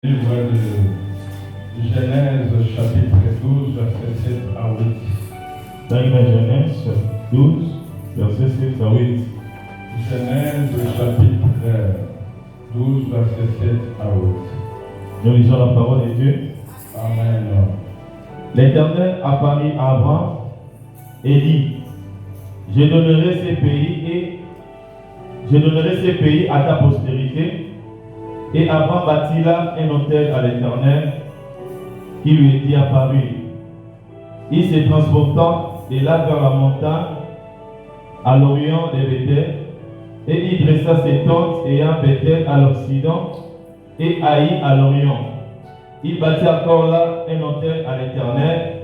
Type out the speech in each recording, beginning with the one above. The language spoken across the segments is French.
Livre de Genèse, chapitre 12, verset 7 à 8. Dans la Genèse 12, verset 7 à 8. Genèse, chapitre 12, verset 7 à 8. Nous lisons la parole de Dieu. Amen. L'Éternel apparut à Abraham et dit: Je donnerai ces pays à ta postérité. Et Abraham bâtit là un autel à l'Éternel qui lui était apparu. Il se transporta de là vers la montagne à l'orient de Bethel, et il dressa ses tentes ayant Bethel à l'occident et Haï à l'orient. Il bâtit encore là un autel à l'Éternel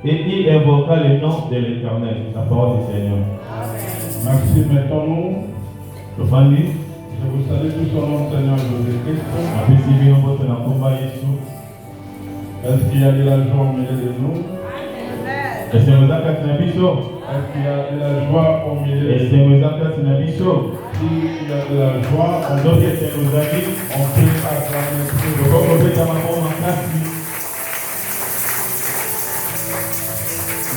et il invoqua le nom de l'Éternel. La parole du Seigneur. Merci. Mettons-nous. Le famille. Je vous salue tous au nom du Seigneur Jésus-Christ. Est-ce qu'il y a de la joie au milieu de nous? Est-ce qu'il y a de la joie au milieu de nous? S'il y a de la joie, on peut acclamer.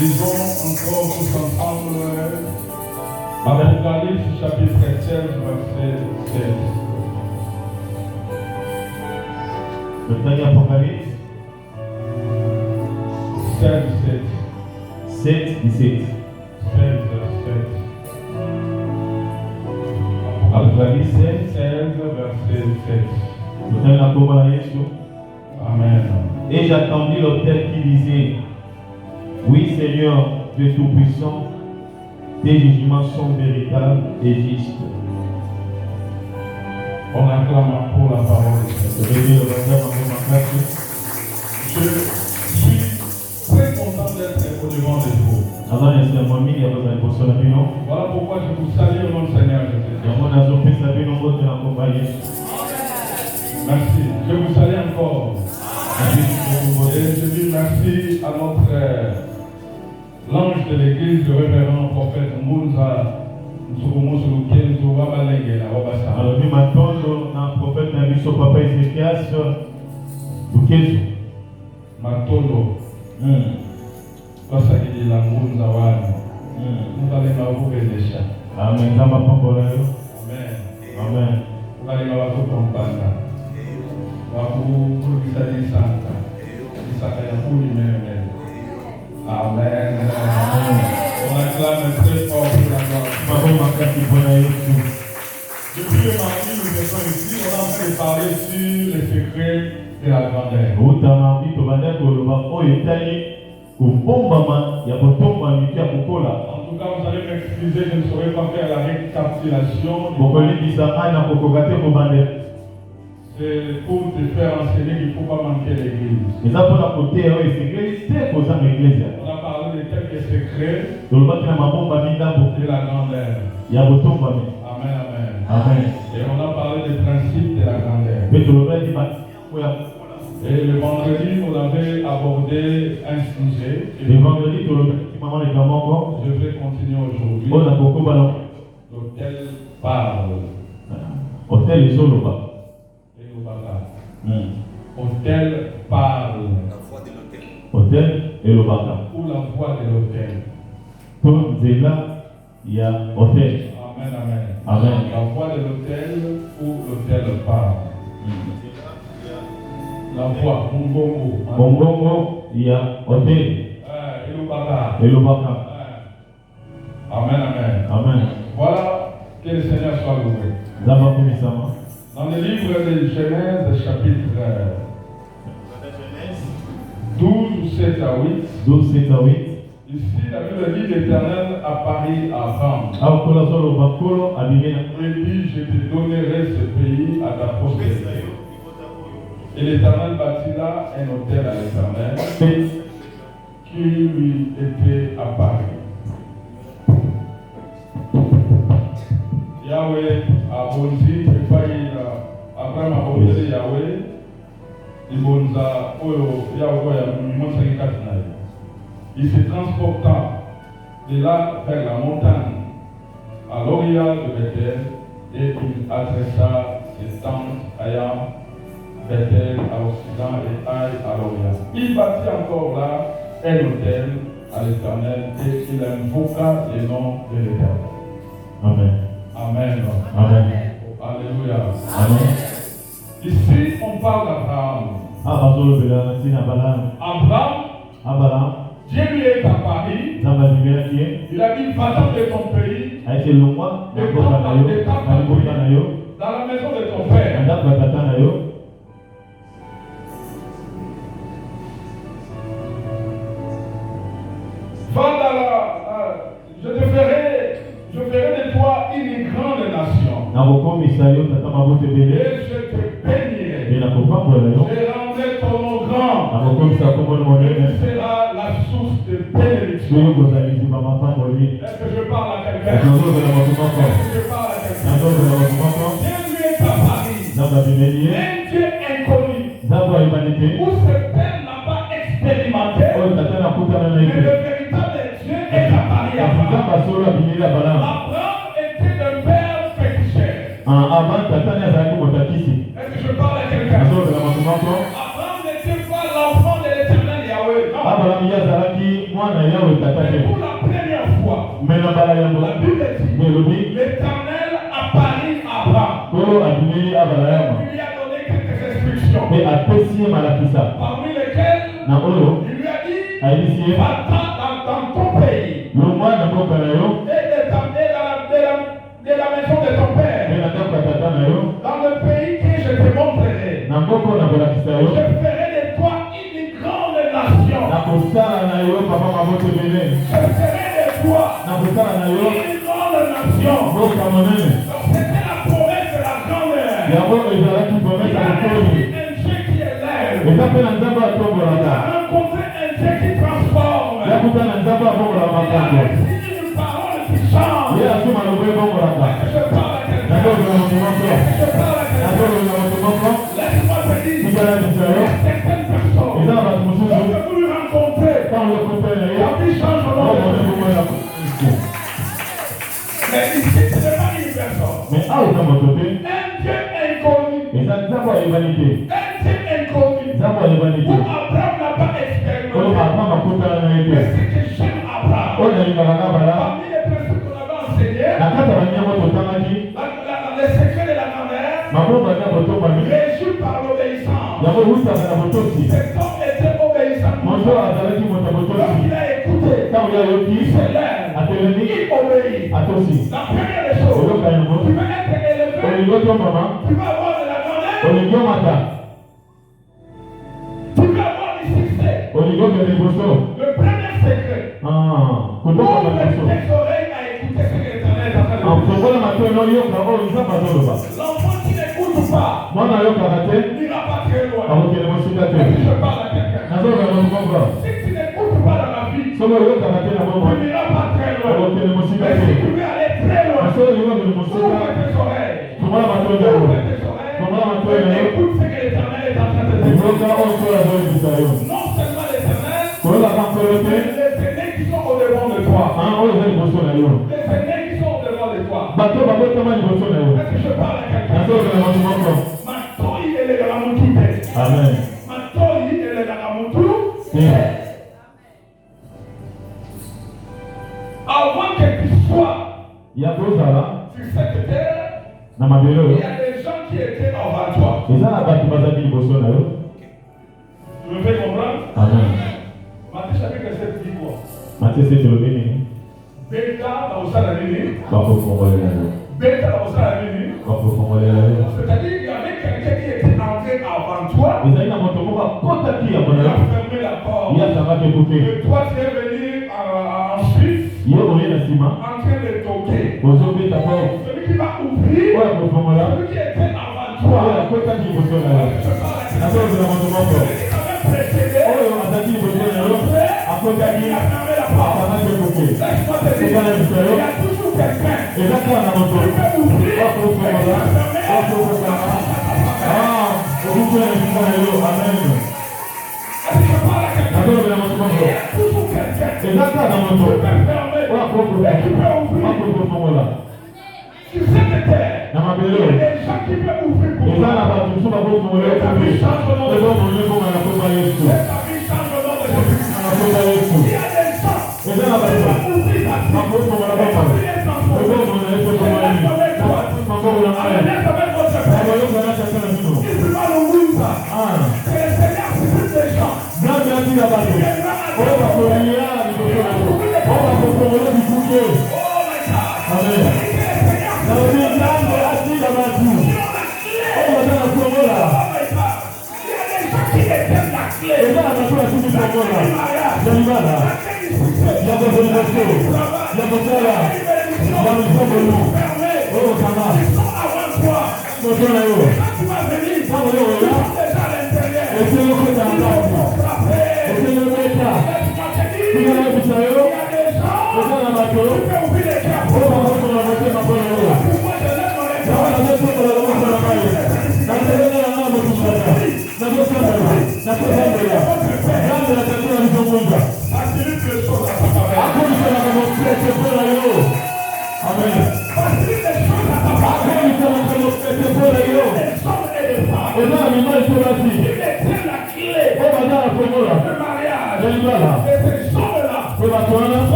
Lisons encore tous ensemble Apocalypse chapitre 16, verset 7. Le dernier Apocalypse 16, 7. 7, 17. 16, 7. Apocalypse 16, 16, verset 7. le dernier Apocalypse. Amen. Et j'attendis l'autel qui disait: Oui, Seigneur, Dieu Tout-Puissant, tes jugements sont véritables et justes. On acclame pour la parole de Dieu. Je suis très content d'être au devant de vous. Voilà pourquoi je vous salue au nom du Seigneur Jésus. Merci. Je vous salue encore. Et je dis merci à notre l'ange de l'église, le révérend prophète Mounza Nsukumu Sulukenzo Wabalenge na Wabasa. Alors, nous m'attendons un prophète Nabiso Papa Ezekias Bukezu. Matolo. Parce qu'il est la Mounza Wana. Nous allons vous bénir. Amen. Amen. Amen. Nous allons vous comprendre. Vous vous santa. Amen. On acclame très fort pour la gloire. Depuis le mardi, nous étions ici, on a en train de parler sur les secrets de la grandeur. En tout cas, vous allez m'excuser, je ne saurais pas faire la récapitulation. C'est pour te faire enseigner qu'il ne faut pas manquer l'église. On a parlé de quelques secrets de la grandeur. Amen, amen. Amen. Et on a parlé des principes de la grandeur. Et le vendredi, on avait abordé un sujet. Je vais continuer aujourd'hui. L'autel parle. Hôtel Zoloba. Hôtel parle. La voix de l'hôtel. Hôtel et le baka. Ou la voix de l'hôtel. Tout là, il y a hôtel. Amen, amen. Amen. La voix de l'hôtel ou l'hôtel parle. La voix, Mungongo. Mongongo, il y a hôtel Et le baka. et le baka. Amen, amen. Amen. Voilà, que le Seigneur soit loué. D'abord, comment Dans le livre de Genèse, chapitre 12, 7 à 8. 12, 7 à 8. Ici, la Bible dit: l'Éternel apparut à Abraham. Il dit: je te donnerai ce pays à ta postérité. Et l'Éternel bâtit là un autel à l'Éternel qui lui était apparu. Yahweh a bondi, Abraham a bondi Yahweh, il se transporta de là vers la montagne à l'orient de Bethel et il adressa ses tentes ayant Bethel à l'Occident et Aïe à l'Orient. Il bâtit encore là un hôtel à l'Éternel et il invoqua le nom de l'Éternel. Amen. Amen. Amen. Alléluia. Amen. Ici, on parle d'Abraham. Abraham, Dieu lui est apparu. Il a dit, va-t'en de ton pays, dans la maison de ton père. Va dans la... je ferai de toi une grande nation. Et je te bénirai. Je rendrai ton nom grand. Tu seras la source de bénédiction. Est-ce que je parle à quelqu'un? Est-ce que je parle à quelqu'un? Dieu lui est apparu. Un Dieu inconnu. Où ce père n'a pas expérimenté. Mais le véritable Dieu est apparu à Abraham. Abraham était un père féticheur. Est-ce que je parle à quelqu'un? Abraham n'était pas l'enfant de l'Éternel Yahweh. Non. Mais pour la première fois, la Bible dit l'Éternel apparut à Abraham. Il lui a donné quelques instructions. Parmi lesquelles il lui a dit, va-t'en dans ton pays. Et de la maison de ton père. Dans le pays que je te montrerai. Je ferai de toi une grande nation. Je ferai de toi une grande nation. C'était la promesse de la grandeur. Il a vu un Dieu qui élève. Il a rencontré un Dieu qui transforme. Il a reçu une parole qui change. Je parle à quelqu'un. Je parle à quelqu'un. Laisse-moi te dire, il y a certaines personnes que vous lui rencontrez, la vie change au nom de Jésus. Mais ici, ce n'est pas une personne. Un Dieu inconnu. Un Dieu inconnu. Où Abraham n'a pas expérimenté. Mais ce que j'aime Abraham, parmi les principes qu'on avait enseignés, le secret de la grand-mère, régi par l'obéissance. Cet homme était obéissant. Lorsqu'il a écouté, il se lève, il obéit. La première des choses, tu veux être élevé, tu veux avoir de la grandeur, tu veux avoir du succès. Le premier secret, ouvre tes oreilles à écouter ce que l'Éternel est en train de dire. L'enfant qui n'écoute pas n'ira pas très loin. Je parle à quelqu'un. Si tu n'écoutes pas dans la vie, tu n'iras pas très loin. Mais si tu veux aller très loin, ouvre tes oreilles. Écoute ce que l'Éternel est en train de dire. Non seulement l'Éternel, mais les aînés qui sont au-devant de toi. Les aînés qui sont au-devant de toi. Est-ce que je parle à quelqu'un? Matoi, elle est dans la montée. Amen. Matoi, elle est dans la montée. Avant que tu sois sur cette terre, il y a des gens qui étaient avant toi. Tu me fais comprendre? Amen. Matthieu chapitre 7 dit quoi? Beta dans le salamini. Beta dans le salamini. C'est-à-dire qu'il y avait quelqu'un qui était entré avant toi. Il a fermé la porte. Et toi tu es venu ensuite en train de toquer. Celui qui va ouvrir, celui qui était avant toi. Sur cette terre, il y a des gens qui peuvent ouvrir pour toi. Ta vie change au nom de Jésus. Ta vie change au nom de Jésus. Il y a des gens qui peuvent ouvrir ta vie.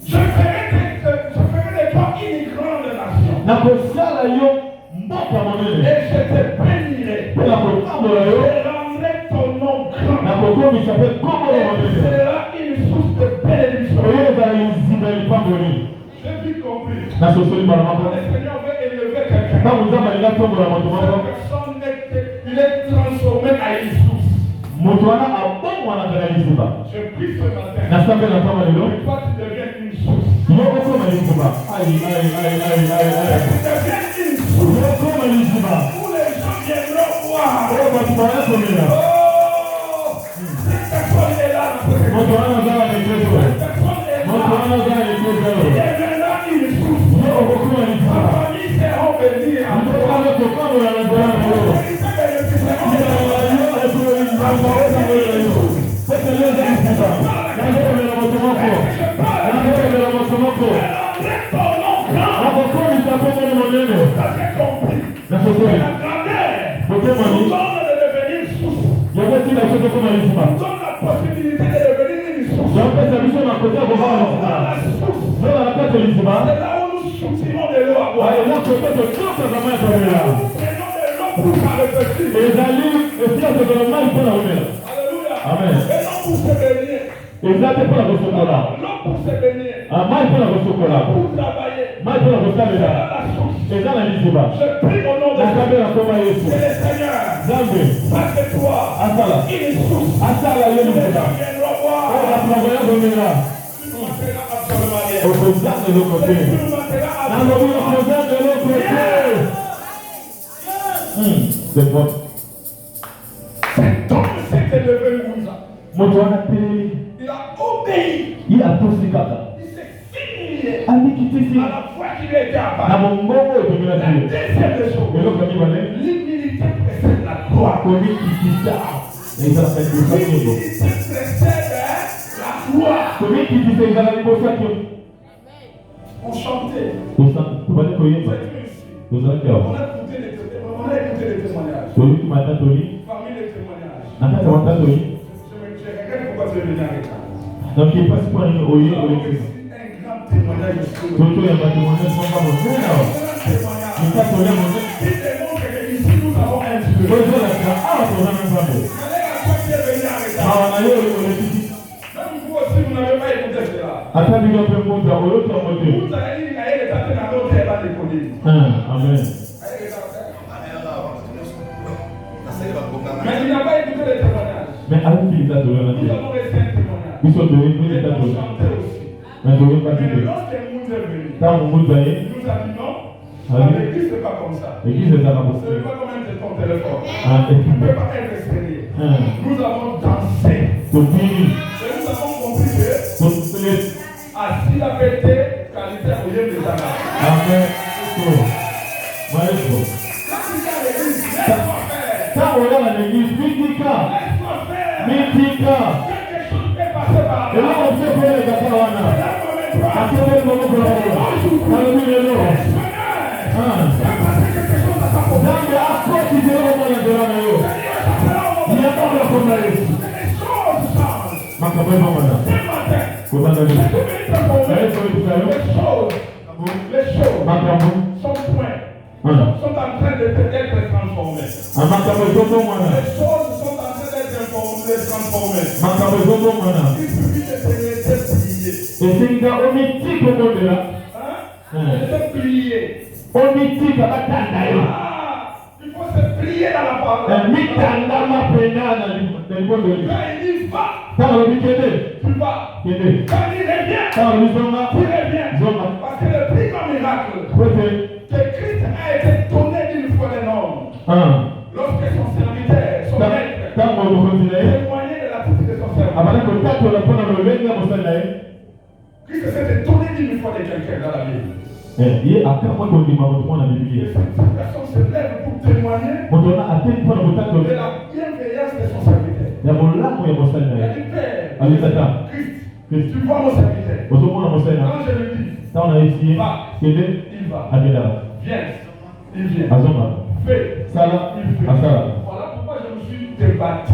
Je ferai de toi une grande nation. Et je te bénirai. Et rendrai ton nom grand. Et sera une source de bénédiction. J'ai vite compris. Le Seigneur veut élever quelqu'un. Cette personne, il est transformé à une source. Je prie ce matin. Et toi, tu deviens une source. Tu deviens une source. Où les gens viendront voir. Cette personne est là. Cette personne est là. Il deviendra une source. Sa famille sera bénie. Amen. Exactement pour recevoir. Non pour se bénir. Pour travailler. Et dans la je prie au nom de Jésus. Et le Seigneur. Parce que toi, il est source. Les gens viendront voir. C'est bon. Cet homme s'est élevé Moussa. Il a obéi. Il a tout ce Il s'est humilié. À la fois qu'il était apparu. La deuxième des choses. L'humilité précède la gloire. L'humilité précède la gloire. On chantait. On a écouté les témoignages. Parmi les témoignages. Je regrette pourquoi tu es venu avec ça. Donc il passe par une oeil. Un grand témoignage. Il démontre que ici nous avons un Dieu. Même vous aussi, vous n'avez pas écouté cela. Vous avez dit qu'il y a des tâches dans notre terre de Codine. Amen. Mais il n'a pas écouté les témoignages. Mais avec qui il a donné la Nous avons reçu un témoignage. Ils sont donnés, Ils ont chanté aussi. mais Mais lorsque nous est venu, nous a dit non. L'église n'est pas comme ça. Ce n'est pas comme un de ton téléphone. Tu ne peux pas être sérieux. Nous avons dansé. Et nous avons compris que assis la pété, qualité au lieu de Jana. Amen. Mitika. quelque chose peut passer par Et là, là. on sait faire les Gatawana. À quel moment qu'on a eu? Alléluia, Lord. Il va passer quelque chose à ta Dans porte. le accord qui est au moment de la Yo. Il n'y a pas de problème. Les choses changent. Ma campagne, maman. Ce matin, Comment on a dit? les choses Ma campagne. sont point. Sont en train d'être transformées. Ma campagne, Les choses sont en train d'être transformées. Ma campagne, Il suffit de te laisser plier. et c'est une gars omitique au monde là. Laisser plier. Omitique à Batanda. Il faut se plier dans la parole. Mitanda ma pena dans le monde de Quand il dit va, Quand on dit qu'il tu vas. Quand il revient, Quand on dit Zonga, tu reviens. Zonga. Parce que le plus grand miracle Côté. que Christ a été donné d'une fois des noms. Lorsque son serviteur, son maître, Quand on continue. témoignait de la petite de son serviteur. Avant que tu aies le point de lever, il y a mon salaire. Christ s'était donné d'une fois de quelqu'un dans la Bible. Il y a un point qu'on dit, on a Bible. Et cette personne se lève pour témoigner On a atteint le point de de la bienveillance de son serviteur. Il y a mon lame ou il y a mon Il a salaire. dit, Père, Allez, Satan. Christ, tu vois mon serviteur. Au second, on a mon salaire. Quand je lui dis, Ça, on a essayé. va, Il il va. Adela. Viens, il vient. Azoma. Fais, Sala. il fait. Asala. Voilà pourquoi je me suis débattu.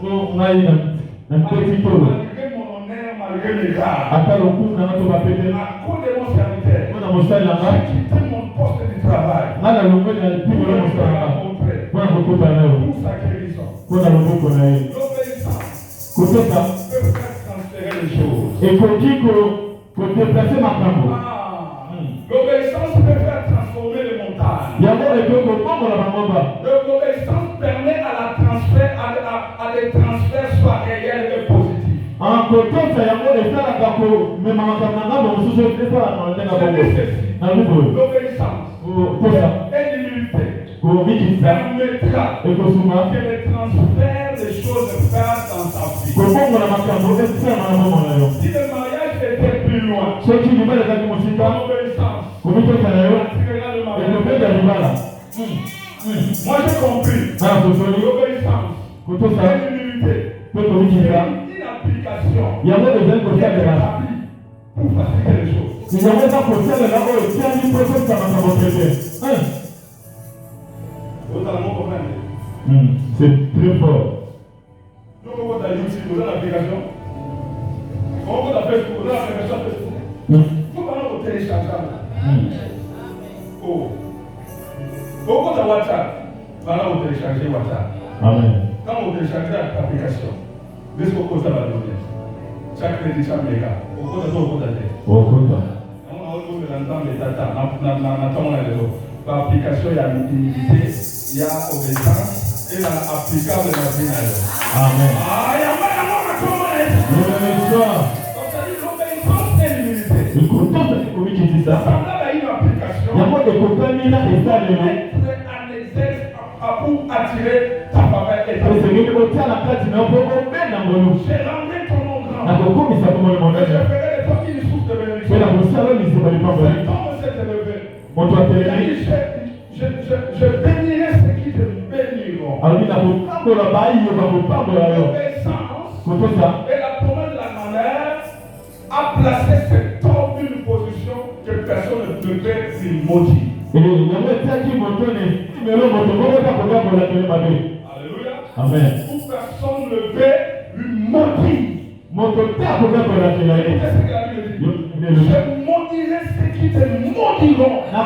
On a eu un petit peu. Malgré mon honneur, malgré mes gars, Après le coup, on a notre papier. à cause de mon serviteur, On a mon salaire là-bas. j'ai quitté mon poste de travail. On a le coup, on a le plus Pour de mon le salaire là-bas. rencontrer. On a beaucoup de salaire. Pour sa guérison. On a le coup qu'on a eu. L'obéissance Côté ça. peut faire transférer les choses. Et côté qu'on déplacer ma femme. L'obéissance peut faire transformer les montagnes. Il y a moi et que on prend la maman. L'obéissance permet à des transferts soit réels et positifs. En côté ça y a moi et ça la kako mais maman comme nana bon sous ce fait ça dans le temps L'obéissance et l'humilité permettra que les transferts des choses se fassent dans sa vie. Si le mariage était plus loin, l'obéissance attirera le mariage. Moi j'ai compris. L'obéissance et l'humilité. C'est une application pour faciliter les choses. Vous allez me comprendre. C'est très fort. Donc, on va YouTube, vous avez l'application. On va Facebook, vous avez l'application Facebook. Vous allez vous télécharger. Oh. Beaucoup de WhatsApp. Vous allez vous télécharger WhatsApp. Amen. Quand vous téléchargez l'application, vous allez vous la donner. Chaque crédit, chaque méga. Au cours de tout, au cours de l'année. On va vous l'entendre les data. L'application, il y a l'utilité, il y a obéissance et l'applicable de la vie. Amen. Ah, il y a pas d'amour à comment est-ce. Donc, ça dit l'obéissance et l'humilité. Semblable à une application. Pour attirer ta faveur et ta faveur. J'ai rendu ton nom grand. Et je ferai de toi une source de bénédiction. Cet homme s'est élevé. Il a dit, je bénirai ceux qui te béniront. L'obéissance et la promesse de la manière a placé cet homme dans une position que personne ne peut lui maudire. Alléluia. Amen. Où personne ne peut lui maudire. Qu'est-ce que la Bible dit? Je maudirai ceux qui te maudiront. Je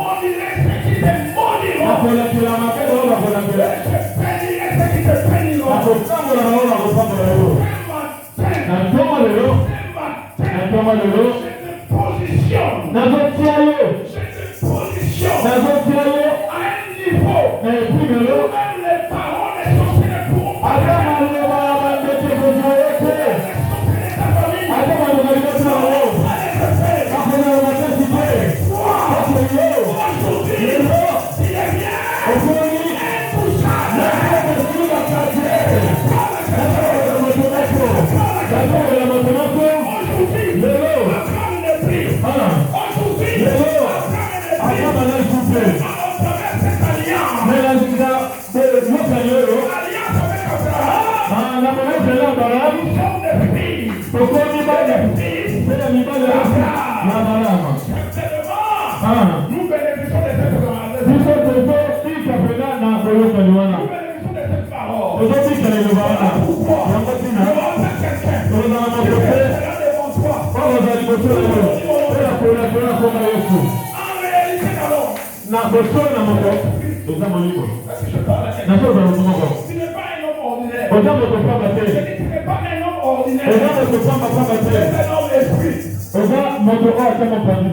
maudirai ceux qui te maudiront. Je bénirai ceux qui te béniront. bosolo na moko eza moliko Est-ce que je parle à quelqu'un? nazo za moko Tu n'es pas un homme ordinaire. oza moto pamba Je te dis, tu n'es pas un homme ordinaire. oza moto pamba Tu te es un homme esprit. oza moto oyo ata mopanzi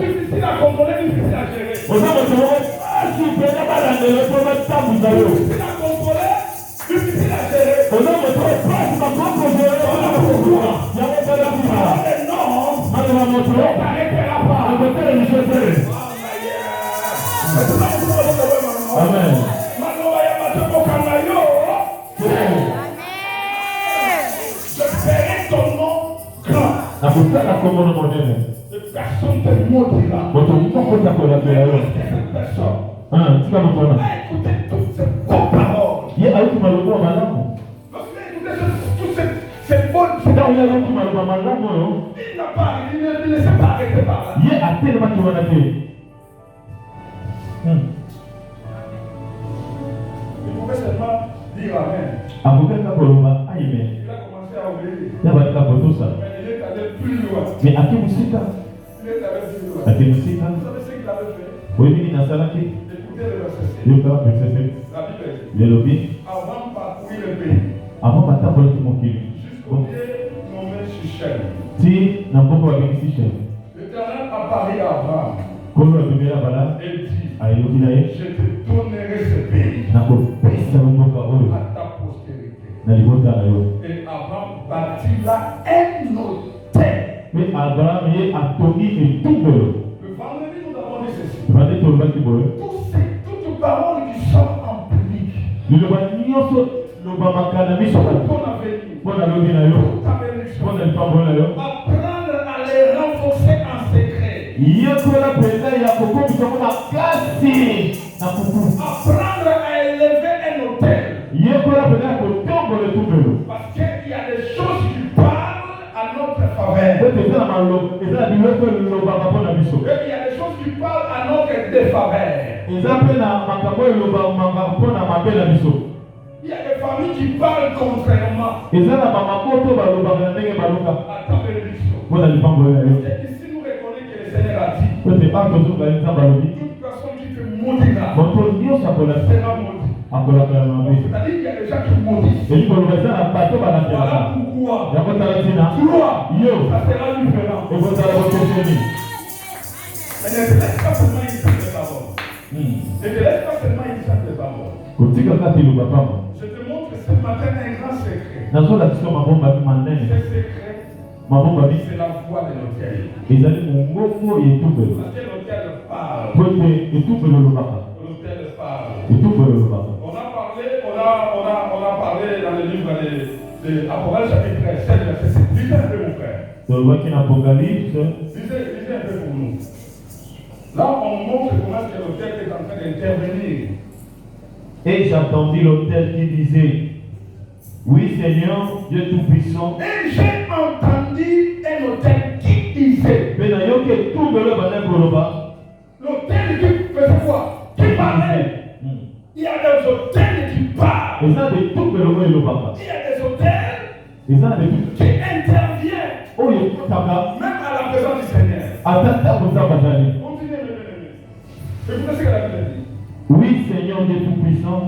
Difficile à contrôler, difficile à gérer. oza moto moko asi mpena balandelo mpo batambuza yo Difficile à contrôler, difficile à gérer. oza moto oyo pasi bakoko zelo yango tala kuna Et non, malema moto on t'arrêtera pas. okotele miso te amen Je ferai ton nom grand. nakotala komono monene Et personne te maudira. moto moko takolapela yo Cette personne tika moto wana a écouté toutes ces bonnes paroles. ye ayuki maloba malamu Lorsqu'il a écouté toutes ces bonnes ntango paroles, ye ayuki maloba malamu oyo il n'a pas, il ne s'est pas arrêté par là. ye atelemaki wana te Il pouvait seulement dire Amen. akokaka koloba aime Il a commencé à obéir. ya batika kotosa Mais il est allé plus loin. me ake mosika Il est allé plus loin. ake mosika Vous savez ce qu'il avait fait? oyebi nini asalaki Écoutez le verset 6. yoka persese La Bible dit, yelobi avant de parcourir le pays, avant batambolaki mokili jusqu'au pied nommé Shichem, ti na mboka babengisi chef l'Éternel apparut à Abraham kolo abimela bala et dit, ayelobi na ye je te donnerai ce pays nakopesa yo mboka oyo à ta postérité. na libota na yo Et Abraham bâtit là un hôtel. mpe abraham ye atongi etumbelo Le vendredi, nous avons dit ceci. bande tolobaki boye Toutes paroles qui sortent en public, liloba nyonso lobamaka na miso bato ton avenir, mpo na lobi na yo ta mpo bénédiction, na lipango na yo apprendre à les renforcer en secret. yekola mpenza ya kokomisa ngo na kasi na kuku Apprendre à élever un hôtel. yekola mpenza ya kotombola etumbelo Parce qu'il y a des choses qui parlent à notre faveur. ete eza na maloba eza na biloko elobaka mpo na biso Et il y a des choses qui parlent à notre défaveur. eza mpe na makambo elobamaka mpo na mabe na biso Il y a des familles qui parlent contrairement eza na bamakoto balobaka na ndenge baluka à ta bénédiction. mpo na lipango na yo Et ici, nous reconnaissons que le Seigneur a dit, ete a tozokali nzambe alobi toute personne qui te maudira moto nyonso akolaka sera maudite. akolaka ya mabe C'est-à-dire qu'il y a des gens qui maudissent. eli koloba eza na bato Voilà balakelaka pourquoi yango tala ntina toi, yo ça sera différent. ekozala bokeseni Mais ne te laisse pas seulement une simple parole. Ne te laisse pas seulement une simple parole. kotikaka te loba pamba Je te montre ce matin un grand secret. nazolakisa mabombaki Ce manene secret, mabombaki c'est la voix de l'autel. ezali mongongo ya etumbelo Parce que l'autel parle. po ete etumbelo elobaka L'autel parle. etumbelo elobaka On a parlé dans le livre de Apocalypse chapitre 7, verset 7. Lisez un peu, mon frère. tolobaki na apocalypse Lisez un peu pour nous. Là, on montre comment que l'autel est en train d'intervenir. et j'entendis l'autel qui disait oui Seigneur Dieu Tout-Puissant Et j'ai entendu un autel qui disait. mpe nayoki etumbelo ebanda koloba L'autel qui faisait quoi? Qui parlait. Il y a des hôtels qui parlent. eza na etumbelo oyo elobaka Il y a des hôtels eza na etumbelo qui interviennent oyo ekotaka même à la présence du Seigneur. ata ntango nzambe azali Continuez, écoutez ce que la Bible dit. oui Seigneur Dieu Tout-Puissant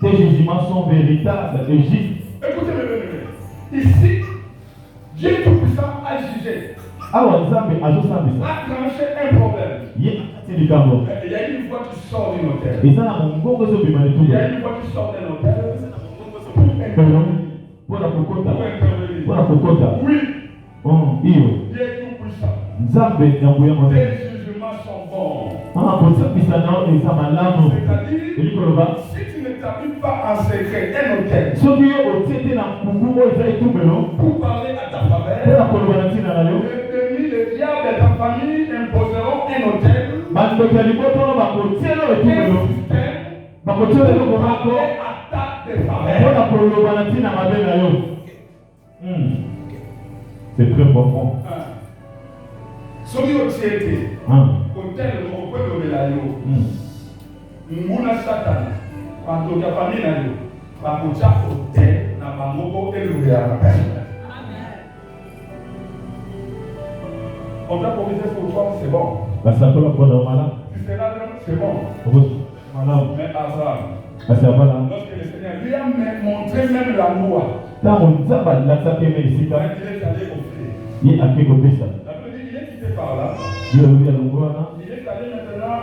tes jugements sont véritables et justes. Écoutez, ici, Dieu Tout-Puissant a jugé, awa nzambe azosambisa a tranché un problème. ye akati likambo Il y a une voix qui sort d'une hôtel. eza na mongongo ezobima Il y a etumbelo une voix qui sort d'un hôtel. Pour intervenir. mpona kokota Pour intervenir. mpona kokota Oui, iyo Dieu Tout-Puissant. nzambe ya nguya monene Tes jugements sont bons. kosambisa nao eza malamu C'est-à-dire, eli koloba si tu ne t'habilles pas en secret un hôtel soki yo otie te na nkungu oyo eza etumbelo pour parler à ta faveur, mpona koloba na ntina na yo le diable et ta famille imposeront un hôtel, bandeko ya libotono bakotiela un etumbelo système bakotiela eloko pour moko parler à ta défaveur. mpona koloba na ntina mabe na yo c'est très profond Soki otiete hôtel moko elobela yo nguna satana bato ya famille na yo bakotia hôtel na bango mpo elobela na personne. On t'a promis pour toi, c'est bon. basakola mpona omala Tu seras C'est bon. Mais Abraham, lorsque le Seigneur lui a montré même la loi, il est allé offrir. La Bible dit il est quitté par là. Il est allé maintenant,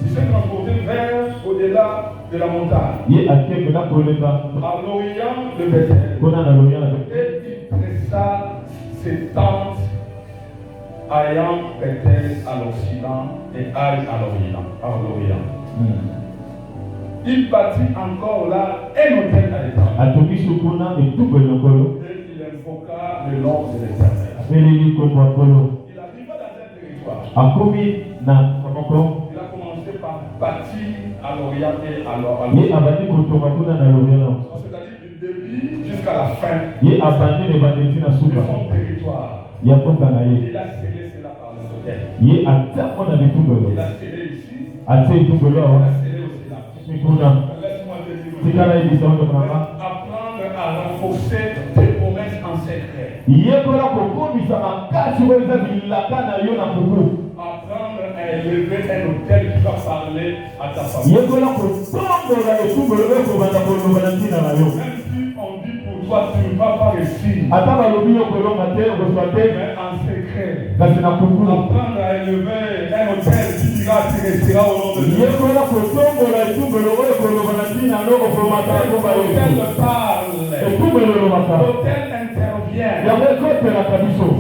il s'est transporté vers au-delà de la montagne. À l'Orient de Bethel. Et il pressa ses tentes ayant Bethel à l'Occident et Aïe à l'Orient. Il bâtit encore là un hôtel à l'étang. Et il invoqua le nom de l'Éternel. Il arriva dans un territoire. Il a commencé par bâtir à l'Orient et à l'Orient. C'est-à-dire du début jusqu'à la fin de son territoire. Il a scellé cela par le hôtel. Il a scellé ici. Il a scellé aussi là. Laisse-moi te dire. Apprendre à renforcer tes promesses en secret. Apprendre à élever un hôtel qui va parler à ta famille. Même si on dit pour toi, tu ne vas pas réussir. Mais en secret. Apprendre à élever un hôtel qui dira tu resteras au nom de Dieu. L'hôtel parle. L'hôtel intervient.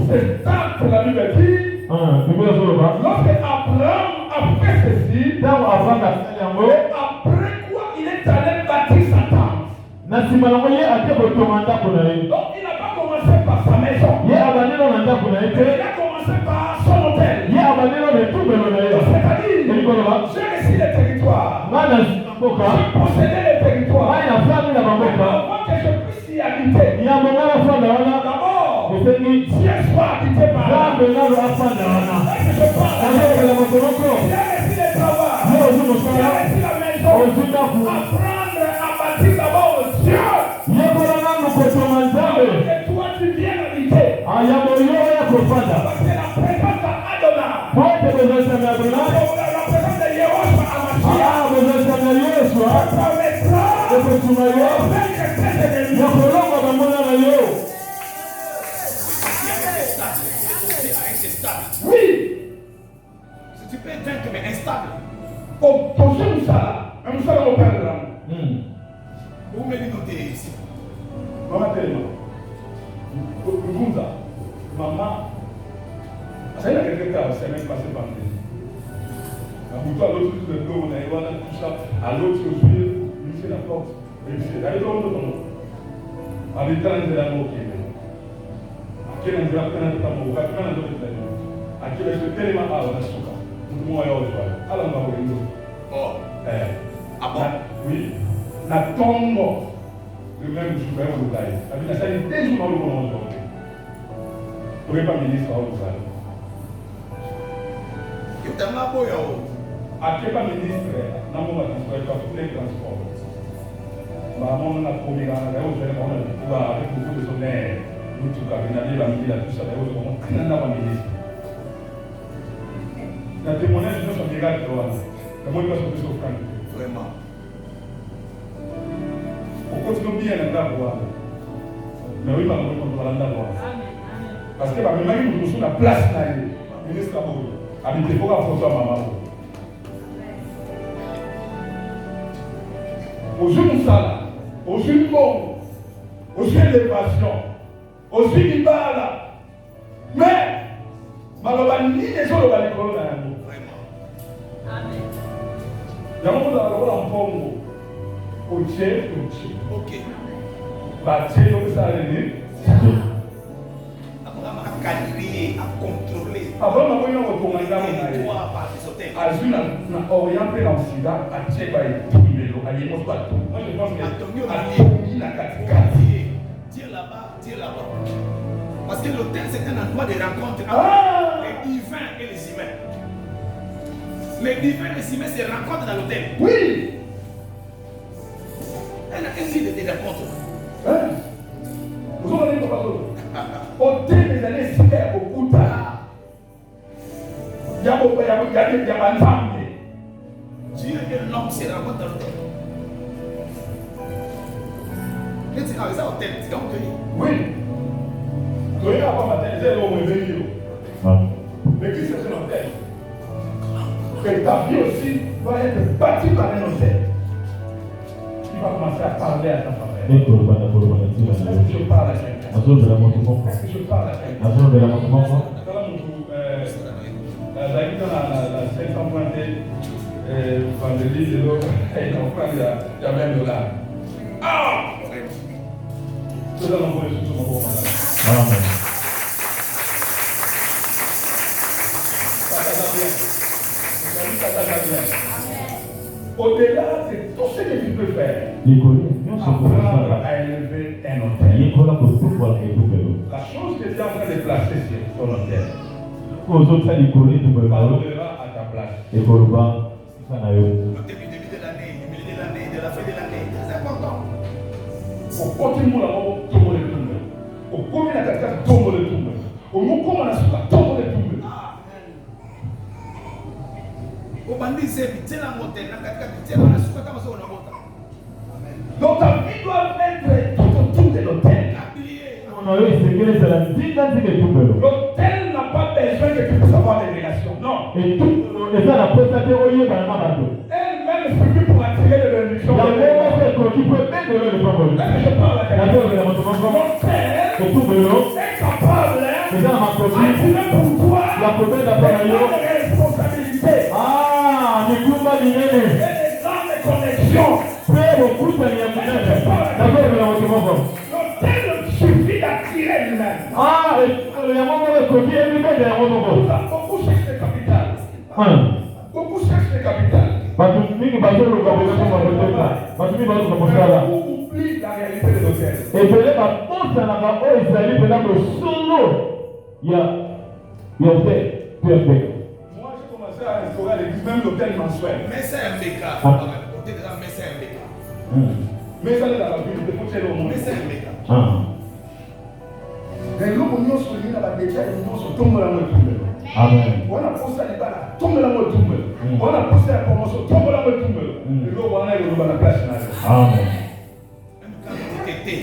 C'est ça que la Bible dit. Lorsque Abraham a fait ceci, après quoi il est allé bâtir sa tente. Donc il n'a pas commencé par sa maison. Il a commencé par son hôtel. C'est-à-dire, j'ai réussi le territoire. J'ai possédé le territoire. Avant que je puisse y habiter, d'abord, si elle soit habitée par là, je parle. J'ai réussi le travail. J'ai réussi la maison. Apprendre à bâtir d'abord Dieu. Et toi tu viens habiter. Parce que la présence d'Adonai, la présence de Yehoshua oui. Si tu peux être mais instable. Pour ça, même ça, on perd là. Vous me dites ici. Maman, tellement. Maman, ça y est, quelqu'un qui a même passé par nous. Pour toi, l'autre, tout le temps, on a eu tout ça. À l'autre, il fait la porte. Il fait la porte. Avec un de la mort qui est là. Quel est le temps de ta mort? Quel est le temps de ta mort? À quel est le tellement à la souka? Tout le monde est au revoir. Alors, on va voir. Oh. Ah bon? Oui. La tombe. Le même jour, au Louvre. Ça dit dès jours dans le monde aujourd'hui. Vous n'avez pas ministre au Louvre. Il y a un peu de à quel pas ministre, dans mon transport, pas tous les transports. Maman, on a promis à la on va avec beaucoup de sommeil. Nous, tout cas, on a dit la ministre, tout ça, on a un ministre. La témoignage de notre miracle, comment il va se faire vraiment. On continue bien à l'endroit. Mais oui, par contre, on va l'endroit. Parce que même nous sommes la place là, ministre Aboulou, habitez pour François Maman. Aux jeunes salles, aux jeunes bombes, aux jeunes élévations, aux jeunes balles. Mais, malheureusement, ni les gens ne vont pas les coller dans nous. Amen. Il y a un moment où on prend au Dieu. Ok. Bâtir, donc ça allait dire. Abraham a calculé, a contrôlé. Abraham a voulu recommander à Azul a orienté l'Occident à Tchèque, à Yémelo, à Yémelo. Moi je pense que Tongi n'a qu'à dire là-bas, dire là-bas. Parce que l'hôtel c'est un endroit de rencontre entre les divins et les humains. Les divins et les humains se rencontrent dans l'hôtel. Oui! Elle a un lieu de rencontre. Vous avez dit quoi? Au début des années super beaucoup tard, il y a un famille. Oui. Oui, avant matin, c'est l'homme réveillé. Mais qui c'est un hôtel? Et ta vie aussi va être bâtie par un hôtel. Tu vas commencer à parler à ta famille. Est-ce que je parle à quelqu'un? Est-ce que je parle à quelqu'un? La 500 pointés, vendredi, de l'eau, et on prend il y a $20. Ah! Nous allons voir les choses sur mon Amen. Au-delà de tout ce que tu peux faire, apprendre à élever un hôtel. La chose que tu es en train de placer sur ton hôtel parlera à ta place. Au début de l'année, du milieu de l'année, de la fin de l'année, c'est important. Au continue la mort, tout le monde est tombé. Au combien de cas, tout le monde est tombé. Au moment où on a souffert, tout le monde est tombé. Donc ta vie doit être tout autour de l'hôtel. L'hôtel n'a pas besoin que tu puisses avoir des relations. Non. Elle-même suffit pour attirer de bénédictions. Je parle à quelqu'un. L'hôtel est capable d'attirer pour toi des responsabilités. Et des grandes connexions. L'hôtel suffit d'attirer lui-même. Beaucoup cherchent le capital. Beaucoup cherchent le capital. Beaucoup oublient la réalité de l'hôtel. Moi, j'ai commencé à instaurer à l'église, même l'hôtel mensuel. Mais c'est un béca. Mais c'est un béca. Mais ça, dans la vie, il faut tirer au monde. Mais c'est un béca. Mais nous, nous sommes venus dans la détail, nous sommes tombés dans le tombé. Amen. On a posé à l'ébala, tombé dans le tombé. On a posé à la promotion, tombé dans le tombé. Et là, on a eu le place. Amen. Même quand tu t'étais,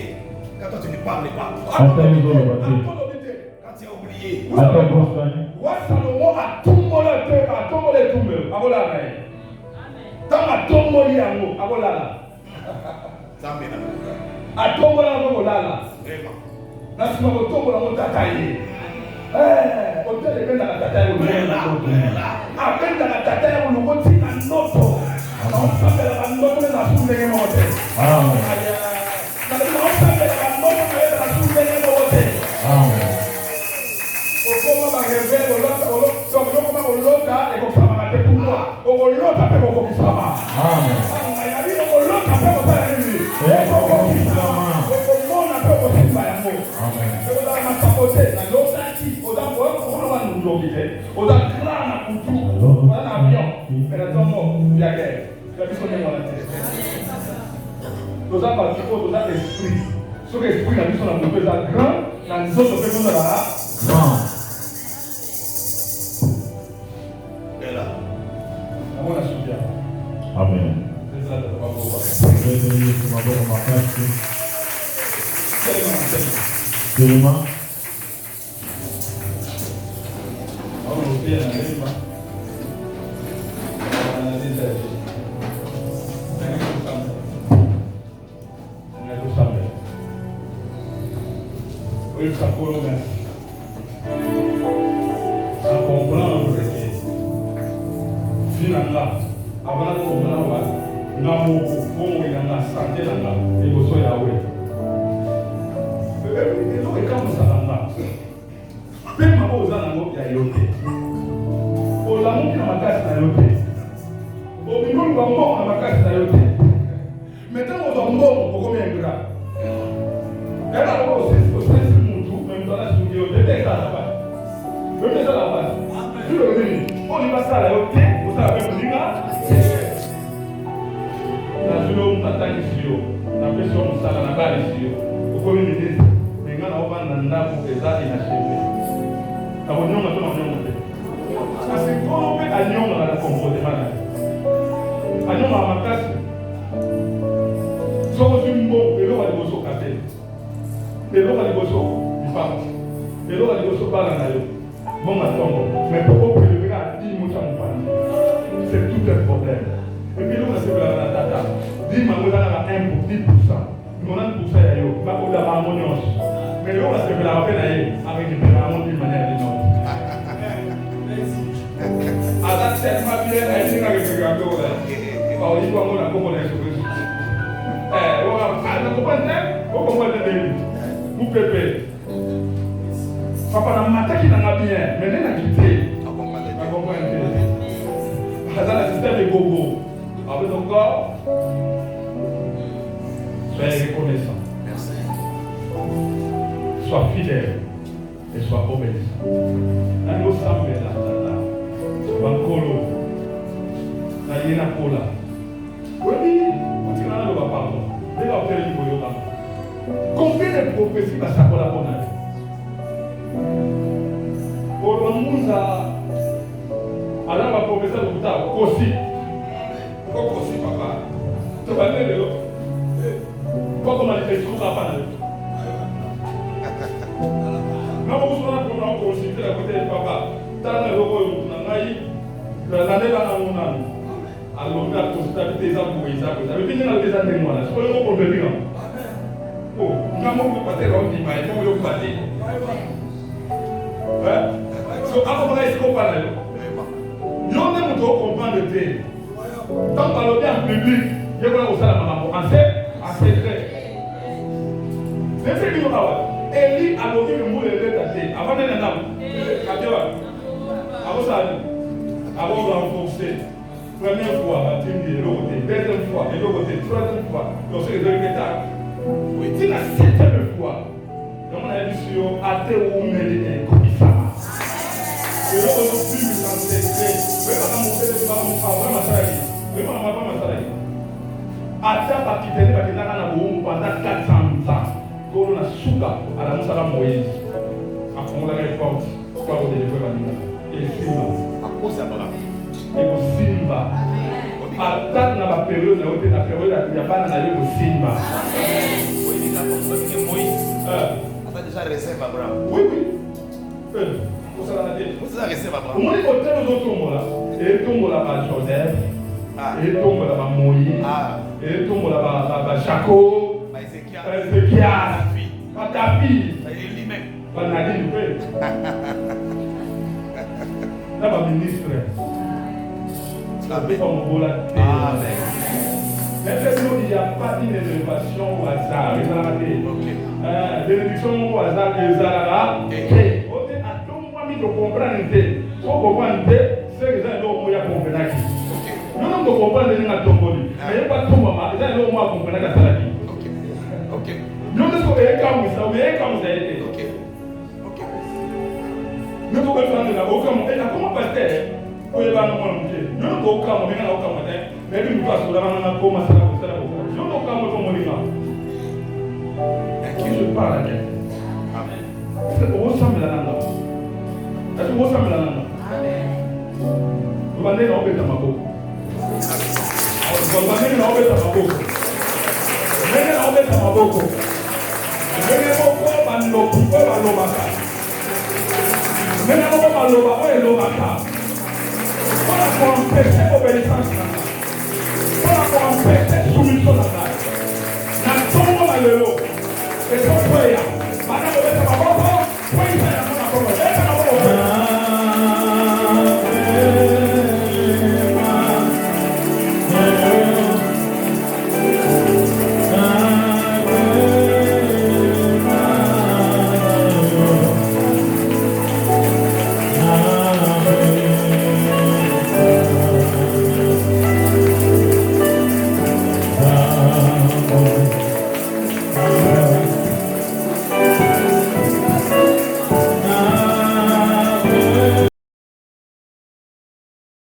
quand toi tu ne parlais pas. Attends, quand tu as oublié. Wa Salomon a tombé le tombé. Abolala. Tant a tombé yango, abolala. A tombé la abolala. Vraiment. Na sima ko tombé la motataye. Hôtel est bien dans la tataye. A bien dans la tataye on nous dit un noto. On s'appelle la noto de la souveraine hôtel. Amen. On s'appelle la noto de la souveraine hôtel. Amen. Comment va révéler le lot, comment on l'autre et qu'on s'en va pour moi. On l'autre après qu'on s'en va. Amen. On l'autre après qu'on s'en va. On après qu'on s'en va. Amen. On a ma sapoté, la l'autre qui, on a nous l'obligé, on a clan à couture, on a un avion, mais la tombe, il y a guerre. La mission est dans la tête. Nous avons parti pour nous avons l'esprit. Ce que l'esprit, la mission, on a besoin de grand, la mission, on a besoin de la Non. Amen. Tellement. eloko liboso lipapa eloko liboso bala na yo bonga ntongo mais pour prélever à 10 mois ça mopani c'est tout un problème et puis eloko nasepelaka na tata di mango ezalaka 1 pour 10%, 90% ya yo bakodama yango nyonso mais eloko nasepelaka mpe na ye arécupéra yango d'une manière énorme aza tellement bien ayelinga récupéra yango oyiba yango na kombo na yesu kristu nakopante okombote ndeni mupepe papa na mataki nanga bien mais nde nakite nakomprendre te aza na système ebobo avec ton corps soyez reconnaissant sois fidèle et sois obéissant nani osambela tata bankolo na ye na kola oui otikana naloba pardon ndenge oteleli koyoka combien de prophéties basakola mpona yo olomunza aza na baprofesa lokuta kosi kokosi papa tobande lelo kokomalifesikuka apa na yo nakokusona mpona okonsultela kote papa tala na eloko oyo na ngai nandelanga monano alobi na consultabilité eza boye eza boye epi nde nalobi eza ndenge wana sikoyo okomprenir ngambo kopatela ondima efongo yokuba te so akomaka esikopa na yo yo nde moto okomprendre te ntango balobi en public yekola kosala makambo en secret nete bino awa eli alobi mimbula eleta te avandene ndambo atewa akosala akorenforcer première fois batindi eloko te deuxième fois eloko te troisième fois lorsque ezoleketa tina septième fois yango nayebi si yo ate omeli ekobisama eloko ezobimisa nsekre oyebaka mobele bamokava masalaki oyebaka maba masalaki ata bakiteli bakendaka na boumbu pendant 400 ans kolo na suka alamusaka moïse akongolaka eporte kwa kodelekwe baninga esimba akozabala ekosimba ata na baperiode na yo te na periode ya bana na yo ekosimba déjà réserve Abraham. oui osalaka te Vous avez réserve Abraham. omoni kotel ozotombola etombola bajoseph etombola bamoïse etombola bajako Ezekias badavid banadine mpe na baministre bamobola te maintenant il n'y a pas une élévation au hasard ezalaka te bénédiction moko hasard ezalaka te ote atongwami tocomprendre te so comprendre te seke eza eloko moko ya komprenaki nono tocomprendre ndenge atomboli ayeba tombama eza eloko moko akomprenaki asalaki nono so eyekamwisa oyekamwisa ye te mais faut que tu entres là aucun moment et là comment pasteur oyebana mwana moke nono kokama ndenge na okama te mais bi mutu asolaka na koma sala kosala kosala nono okama to molima je parle à quelqu'un osambela nanga ati osambela nanga obandenge na obeta maboko ndenge na obeta maboko ndenge na obeta maboko ndenge moko bandoki oyo balobaka ndenge moko baloba oyo elobaka mpona koempêche obéissance nanga mpona koempêche soumission na ngai